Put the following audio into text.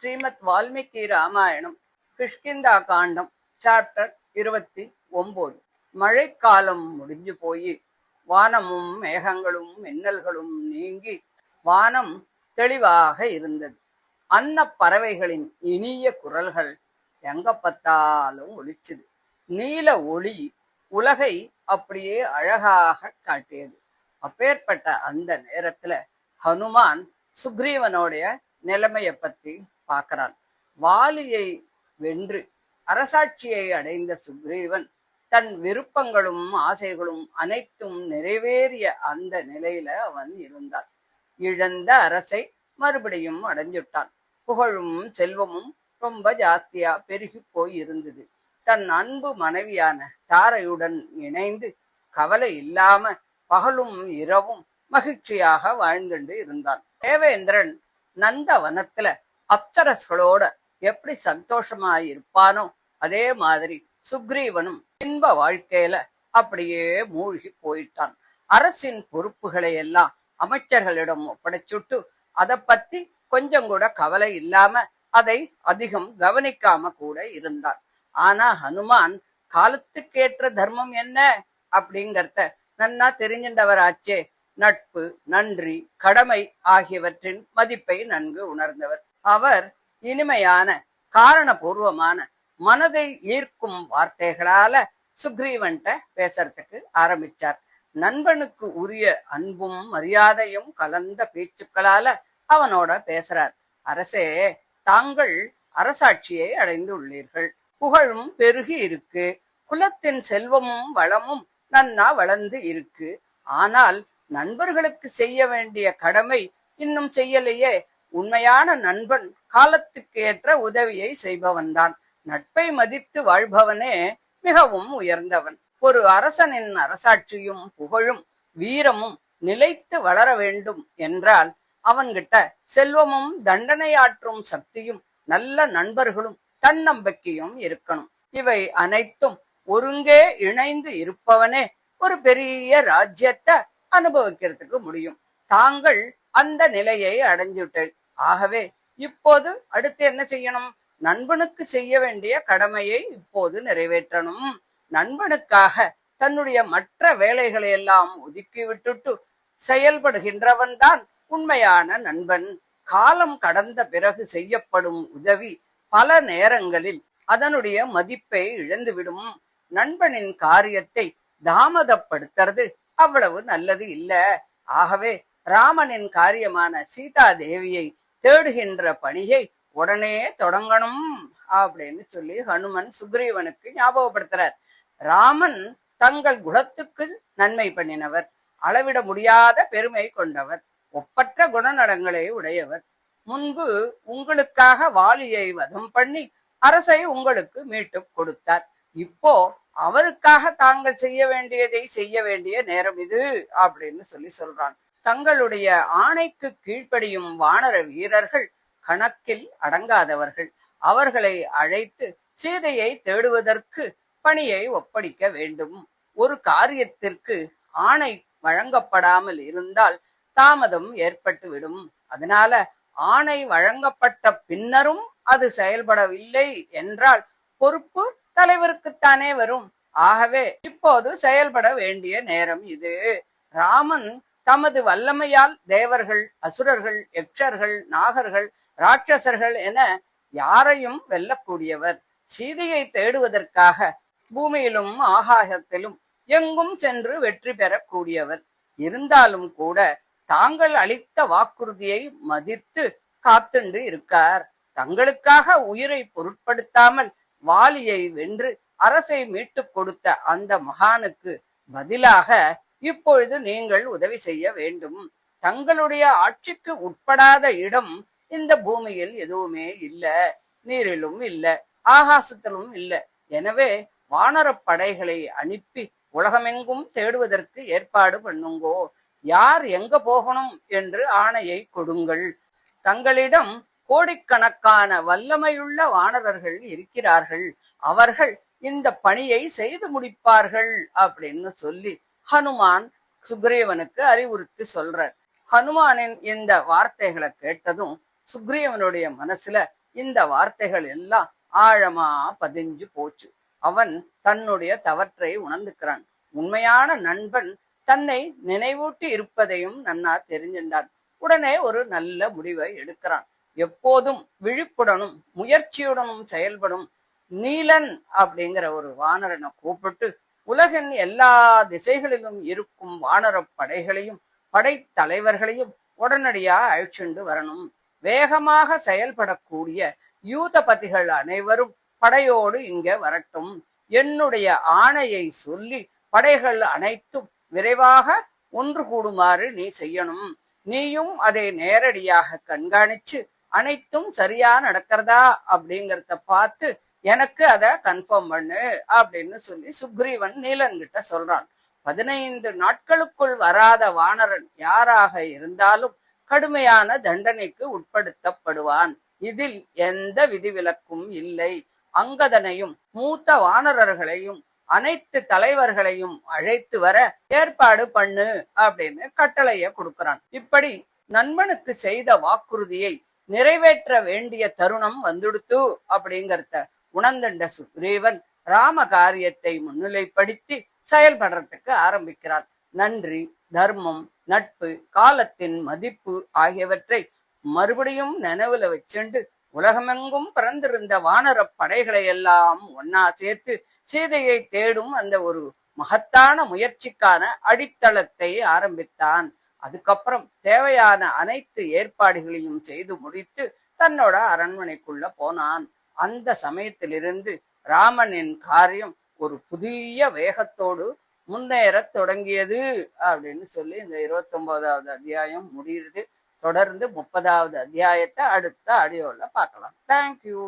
ஸ்ரீமத் வால்மீகி ராமாயணம் கிஷ்கிந்தா காண்டம் chapter 29. மழைக்காலம் முடிஞ்சு போய் வானமும் மேகங்களும் மின்னல்களும் நீங்கி வானம் தெளிவாக இருந்தது. அன்ன பறவைகளின் இனிய குரல்கள் எங்க பார்த்தாலும் ஒலிச்சுது. நீல ஒளி உலகை அப்படியே அழகாக காட்டியது. அப்பேற்பட்ட அந்த நேரத்துல ஹனுமான் சுக்ரீவனுடைய நிலைமையை பத்தி பார்க்கிறான். வாலியை வென்று அரசாட்சியை அடைந்த சுக்ரீவன் தன் விருப்பங்களும் ஆசைகளும் அனைத்தும் நிறைவேறிய அந்த நிலையில அவன் இருந்தான். இழந்த அரசை மறுபடியும் அடைஞ்சுட்டான். புகழும் செல்வமும் ரொம்ப ஜாஸ்தியா பெருகி போய் இருந்தது. தன் அன்பு மனைவியான தாரையுடன் இணைந்து கவலை இல்லாம பகலும் இரவும் மகிழ்ச்சியாக வாழ்ந்துண்டு இருந்தான். தேவேந்திரன் நந்தவனத்துல அப்சரஸ்களோட எப்படி சந்தோஷமா இருப்பானோ அதே மாதிரி சுக்ரீவனும் இன்ப வாழ்க்கையில அப்படியே மூழ்கி போயிட்டான். அரசின் பொறுப்புகளை எல்லாம் அமைச்சர்களிடம் ஒப்படைச்சுட்டு அதை பத்தி கொஞ்சம் கூட கவலை இல்லாம அதை அதிகம் கவனிக்காம கூட இருந்தான். ஆனா ஹனுமான் காலத்துக்கேற்ற தர்மம் என்ன அப்படிங்கறத நன்னா தெரிஞ்சின்றவராச்சே. நட்பு, நன்றி, கடமை ஆகியவற்றின் மதிப்பை நன்கு உணர்ந்தவர். அவர் இனிமையான காரணபூர்வமான மனதை ஈர்க்கும் வார்த்தைகளால சுக்ரீவன்ட்ட பேசுறதுக்கு ஆரம்பிச்சார். நண்பனுக்கு உரிய அன்பும் மரியாதையும் கலந்த பேச்சுக்களால அவனோட பேசுறார். அரசே, தாங்கள் அரசாட்சியை அடைந்து உள்ளீர்கள். புகழும் பெருகி இருக்கு. குலத்தின் செல்வமும் வளமும் நன்னா வளர்ந்து இருக்கு. ஆனால் நண்பர்களுக்கு செய்ய வேண்டிய கடமை இன்னும் செய்யலையே. உண்மையான நண்பன் காலத்துக்கு ஏற்ற உதவியை செய்பவன் தான். நட்பை மதித்து வாழ்பவனே மிகவும் உயர்ந்தவன். ஒரு அரசனின் அரசாட்சியும் புகழும் வீரமும் நிலைத்து வளர வேண்டும் என்றால் அவன்கிட்ட செல்வமும் தண்டனையாற்றும் சக்தியும் நல்ல நண்பர்களும் தன்னம்பிக்கையும் இருக்கணும். இவை அனைத்தும் ஒருங்கே இணைந்து இருப்பவனே ஒரு பெரிய ராஜ்யத்தை அனுபவிக்கிறதுக்கு முடியும். தாங்கள் அந்த நிலையை அடைஞ்சுட்டேன். ஆகவே இப்போது அடுத்து என்ன செய்யணும்? நண்பனுக்கு செய்ய வேண்டிய கடமையை இப்போது நிறைவேற்றணும். நண்பனுக்காக தன்னுடைய மற்ற வேலைகளை எல்லாம் ஒதுக்கி விட்டுட்டு செயல்படுகின்றவன் தான் உண்மையான நண்பன். காலம் கடந்த பிறகு செய்யப்படும் உதவி பல நேரங்களில் அதனுடைய மதிப்பை இழந்துவிடும். நண்பனின் காரியத்தை தாமதப்படுத்துறது அவ்வளவு நல்லது இல்ல. ஆகவே ராமனின் காரியமான சீதா தேவியை தேடுகின்ற பணியை உடனே தொடங்கணும் அப்படின்னு சொல்லி ஹனுமன் சுக்ரீவனுக்கு ஞாபகப்படுத்துறார். ராமன் தங்கள் குலத்துக்கு நன்மை பண்ணினவர், அளவிட முடியாத பெருமை கொண்டவர், ஒப்பற்ற குணநலங்களை உடையவர். முன்பு உங்களுக்காக வாலியை வதம் பண்ணி அரசை உங்களுக்கு மீட்டு கொடுத்தார். இப்போ அவருக்காக தாங்கள் செய்ய வேண்டியதை செய்ய வேண்டிய நேரம் இது அப்படின்னு சொல்றான். தங்களுடைய ஆணைக்கு கீழ்ப்படியும் வானர வீரர்கள் கணக்கில் அடங்காதவர்கள். அவர்களை அழைத்து சீதையை தேடுவதற்கு பணியை ஒப்படைக்க வேண்டும். ஒரு காரியத்திற்கு ஆணை வழங்கப்படாமல் இருந்தால் தாமதம் ஏற்பட்டுவிடும். அதனால ஆணை வழங்கப்பட்ட பின்னரும் அது செயல்படவில்லை என்றால் பொறுப்பு தலைவருக்குத்தானே வரும். ஆகவே இப்போது செயல்பட வேண்டிய நேரம் இது. ராமன் தமது வல்லமையால் தேவர்கள், அசுரர்கள், யக்ஷர்கள், நாகர்கள், ராட்சசர்கள் என யாரையும் வெல்லக்கூடியவர். சீதையை தேடுவதற்காக பூமியிலும் ஆகாயத்திலும் எங்கும் சென்று வெற்றி பெறக்கூடியவர். இருந்தாலும் கூட தாங்கள் அளித்த வாக்குறுதியை மதித்து காத்துண்டு இருக்கார். தங்களுக்காக உயிரை பொருட்படுத்தாமல் வாலியை வென்று அரசை மீட்டு கொடுத்த அந்த மகானுக்கு பதிலாக இப்பொழுது நீங்கள் உதவி செய்ய வேண்டும். தங்களுடைய ஆட்சிக்கு உட்படாத இடம் இந்த பூமியில் எதுவுமே இல்ல, நீரிலும் இல்ல, ஆகாசத்திலும் இல்ல. எனவே வானர படைகளை அனுப்பி உலகமெங்கும் தேடுவதற்கு ஏற்பாடு பண்ணுங்கோ. யார் எங்க போகணும் என்று ஆணையை கொடுங்கள். தங்களிடம் கோடிக்கணக்கான வல்லமையுள்ள வானரர்கள் இருக்கிறார்கள். அவர்கள் இந்த பணியை செய்து முடிப்பார்கள் அப்படின்னு சொல்லி ஹனுமான் சுக்ரீவனுக்கு அறிவுறுத்தி சொல்றார். ஹனுமானின் இந்த வார்த்தைகளை கேட்டதும் சுக்ரீவனுடைய மனசுல இந்த வார்த்தைகள் எல்லாம் ஆழமா பதிஞ்சு போச்சு. அவன் தன்னுடைய தவற்றை உணர்ந்துக்கிறான். உண்மையான நண்பன் தன்னை நினைவூட்டி இருப்பதையும் நன்னா தெரிஞ்சின்றான். உடனே ஒரு நல்ல முடிவை எடுக்கிறான். எப்போதும் விழிப்புடனும் முயற்சியுடனும் செயல்படும் நீலன் அப்படிங்கிற ஒரு வானரனை கூப்பிட்டு உலகின் எல்லா திசைகளிலும் இருக்கும் வானரப் படைகளையும் படைத்தலைவர்களையும் உடனடியா அழிச்சுண்டு வரணும். வேகமாக செயல்படக்கூடிய யூதபதிகள் அனைவரும் படையோடு இங்க வரட்டும். என்னுடைய ஆணையை சொல்லி படைகள் அனைத்தும் விரைவாக ஒன்று கூடுமாறு நீ செய்யணும். நீயும் அதை நேரடியாக கண்காணிச்சு அனைத்தும் சரியா நடக்கிறதா அப்படிங்கறத பார்த்து எனக்கு அதை கன்ஃபார்ம் பண்ணு அப்படின்னு சொல்லி சுக்ரீவன் நீலன் கிட்ட சொல்றான். 15 நாட்களுக்குள் வராத வானரன் யாராக இருந்தாலும் கடுமையான தண்டனைக்கு உட்படுத்தப்படுவான். இதில் எந்த விதிவிலக்கும் இல்லை. அங்கதனையும் மூத்த வானரர்களையும் அனைத்து தலைவர்களையும் அழைத்து வர ஏற்பாடு பண்ணு அப்படின்னு கட்டளைய கொடுக்கிறான். இப்படி நண்பனுக்கு செய்த வாக்குறுதியை நிறைவேற்ற வேண்டிய தருணம் வந்துடுத்து அப்படிங்கறத உணர்ந்த சுக்ரீவன் ராம காரியத்தை முன்னிலைப்படுத்தி செயல்படுறதுக்கு ஆரம்பிக்கிறான். நன்றி, தர்மம், நட்பு, காலத்தின் மதிப்பு ஆகியவற்றை மறுபடியும் நினைவுல வச்சுண்டு உலகமெங்கும் பிறந்திருந்த வானர படைகளை எல்லாம் ஒன்னா சேர்த்து சீதையை தேடும் அந்த ஒரு மகத்தான முயற்சிக்கான அடித்தளத்தை ஆரம்பித்தான். அதுக்கப்புறம் தேவையான அனைத்து ஏற்பாடுகளையும் செய்து முடித்து தன்னோட அரண்மனைக்குள்ள போனான். அந்த சமயத்திலிருந்து ராமனின் காரியம் ஒரு புதிய வேகத்தோடு முன்னேறத் தொடங்கியது அப்படின்னு சொல்லி இந்த 29வது அத்தியாயம் முடியுது. தொடர்ந்து 30வது அத்தியாயத்தை அடுத்த ஆடியோல பார்க்கலாம். தேங்க்யூ.